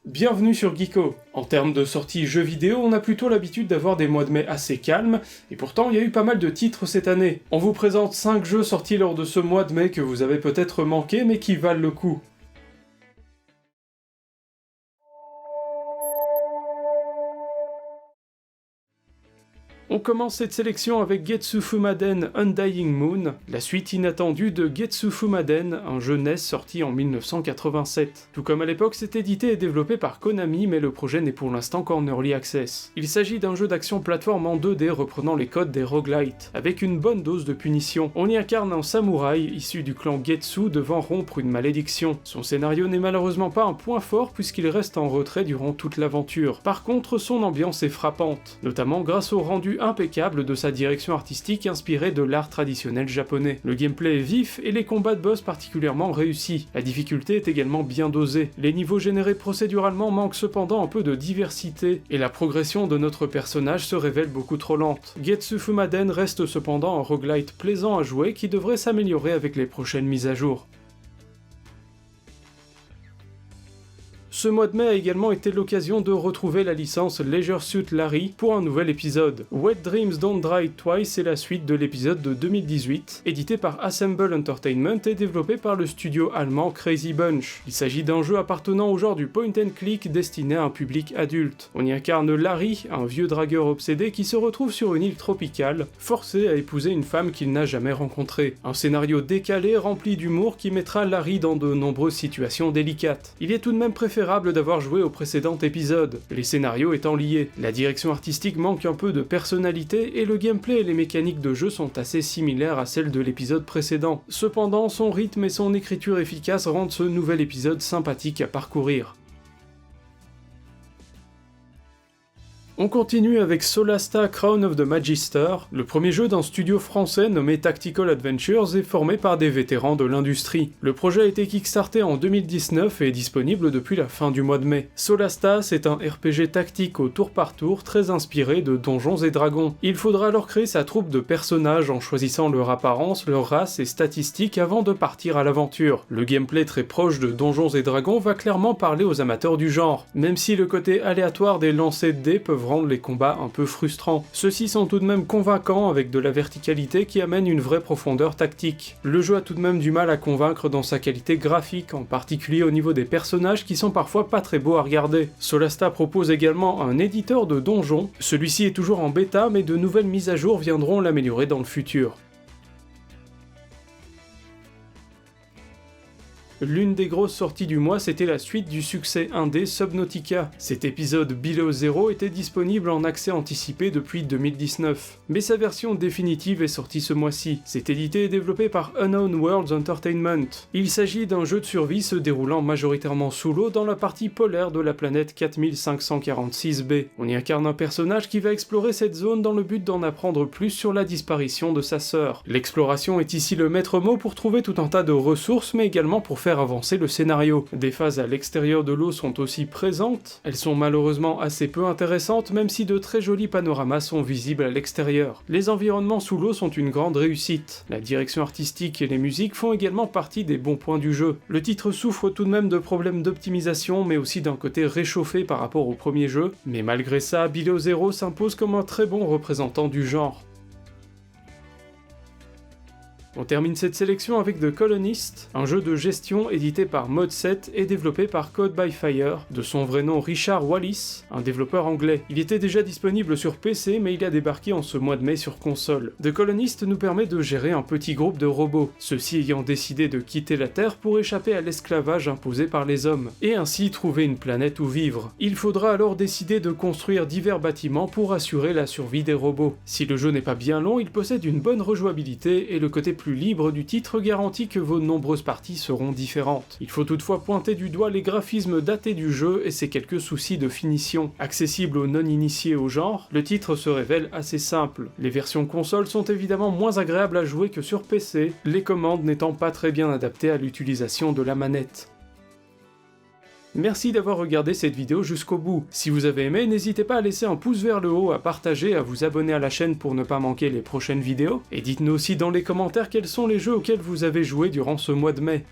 Bienvenue sur Geeko. En termes de sorties jeux vidéo, on a plutôt l'habitude d'avoir des mois de mai assez calmes, et pourtant il y a eu pas mal de titres cette année. On vous présente 5 jeux sortis lors de ce mois de mai que vous avez peut-être manqué mais qui valent le coup. On commence cette sélection avec Getsu Fumaden Undying Moon, la suite inattendue de Getsu Fumaden, un jeu NES sorti en 1987. Tout comme à l'époque, c'est édité et développé par Konami, mais le projet n'est pour l'instant qu'en Early Access. Il s'agit d'un jeu d'action plateforme en 2D reprenant les codes des roguelites, avec une bonne dose de punition. On y incarne un samouraï issu du clan Getsu devant rompre une malédiction. Son scénario n'est malheureusement pas un point fort puisqu'il reste en retrait durant toute l'aventure. Par contre, son ambiance est frappante, notamment grâce au rendu impeccable de sa direction artistique inspirée de l'art traditionnel japonais. Le gameplay est vif et les combats de boss particulièrement réussis. La difficulté est également bien dosée. Les niveaux générés procéduralement manquent cependant un peu de diversité, et la progression de notre personnage se révèle beaucoup trop lente. Getsu Fumaden reste cependant un roguelite plaisant à jouer qui devrait s'améliorer avec les prochaines mises à jour. Ce mois de mai a également été l'occasion de retrouver la licence Leisure Suit Larry pour un nouvel épisode. Wet Dreams Don't Dry Twice est la suite de l'épisode de 2018, édité par Assemble Entertainment et développé par le studio allemand Crazy Bunch. Il s'agit d'un jeu appartenant au genre du point and click destiné à un public adulte. On y incarne Larry, un vieux dragueur obsédé qui se retrouve sur une île tropicale, forcé à épouser une femme qu'il n'a jamais rencontrée. Un scénario décalé rempli d'humour qui mettra Larry dans de nombreuses situations délicates. Il est tout de même préférable d'avoir joué au précédent épisode, les scénarios étant liés. La direction artistique manque un peu de personnalité et le gameplay et les mécaniques de jeu sont assez similaires à celles de l'épisode précédent. Cependant, son rythme et son écriture efficace rendent ce nouvel épisode sympathique à parcourir. On continue avec Solasta Crown of the Magister, le premier jeu d'un studio français nommé Tactical Adventures et formé par des vétérans de l'industrie. Le projet a été kickstarté en 2019 et est disponible depuis la fin du mois de mai. Solasta, c'est un RPG tactique au tour par tour très inspiré de Donjons et Dragons. Il faudra alors créer sa troupe de personnages en choisissant leur apparence, leur race et statistiques avant de partir à l'aventure. Le gameplay très proche de Donjons et Dragons va clairement parler aux amateurs du genre, même si le côté aléatoire des lancers de dés peuvent rendre les combats un peu frustrants. Ceux-ci sont tout de même convaincants avec de la verticalité qui amène une vraie profondeur tactique. Le jeu a tout de même du mal à convaincre dans sa qualité graphique, en particulier au niveau des personnages qui sont parfois pas très beaux à regarder. Solasta propose également un éditeur de donjons, celui-ci est toujours en bêta mais de nouvelles mises à jour viendront l'améliorer dans le futur. L'une des grosses sorties du mois, c'était la suite du succès indé Subnautica. Cet épisode Below Zero était disponible en accès anticipé depuis 2019, mais sa version définitive est sortie ce mois-ci. C'est édité et développé par Unknown Worlds Entertainment. Il s'agit d'un jeu de survie se déroulant majoritairement sous l'eau dans la partie polaire de la planète 4546b. On y incarne un personnage qui va explorer cette zone dans le but d'en apprendre plus sur la disparition de sa sœur. L'exploration est ici le maître mot pour trouver tout un tas de ressources, mais également pour faire avancer le scénario. Des phases à l'extérieur de l'eau sont aussi présentes, elles sont malheureusement assez peu intéressantes même si de très jolis panoramas sont visibles à l'extérieur. Les environnements sous l'eau sont une grande réussite. La direction artistique et les musiques font également partie des bons points du jeu. Le titre souffre tout de même de problèmes d'optimisation mais aussi d'un côté réchauffé par rapport au premier jeu, mais malgré ça, Below Zero s'impose comme un très bon représentant du genre. On termine cette sélection avec The Colonist, un jeu de gestion édité par Mod7 et développé par Code by Fire, de son vrai nom Richard Wallis, un développeur anglais. Il était déjà disponible sur PC mais il a débarqué en ce mois de mai sur console. The Colonist nous permet de gérer un petit groupe de robots, ceux-ci ayant décidé de quitter la Terre pour échapper à l'esclavage imposé par les hommes, et ainsi trouver une planète où vivre. Il faudra alors décider de construire divers bâtiments pour assurer la survie des robots. Si le jeu n'est pas bien long, il possède une bonne rejouabilité et le côté plus libre du titre garantit que vos nombreuses parties seront différentes. Il faut toutefois pointer du doigt les graphismes datés du jeu et ses quelques soucis de finition. Accessible aux non-initiés au genre, le titre se révèle assez simple. Les versions console sont évidemment moins agréables à jouer que sur PC, les commandes n'étant pas très bien adaptées à l'utilisation de la manette. Merci d'avoir regardé cette vidéo jusqu'au bout. Si vous avez aimé, n'hésitez pas à laisser un pouce vers le haut, à partager, à vous abonner à la chaîne pour ne pas manquer les prochaines vidéos. Et dites-nous aussi dans les commentaires quels sont les jeux auxquels vous avez joué durant ce mois de mai.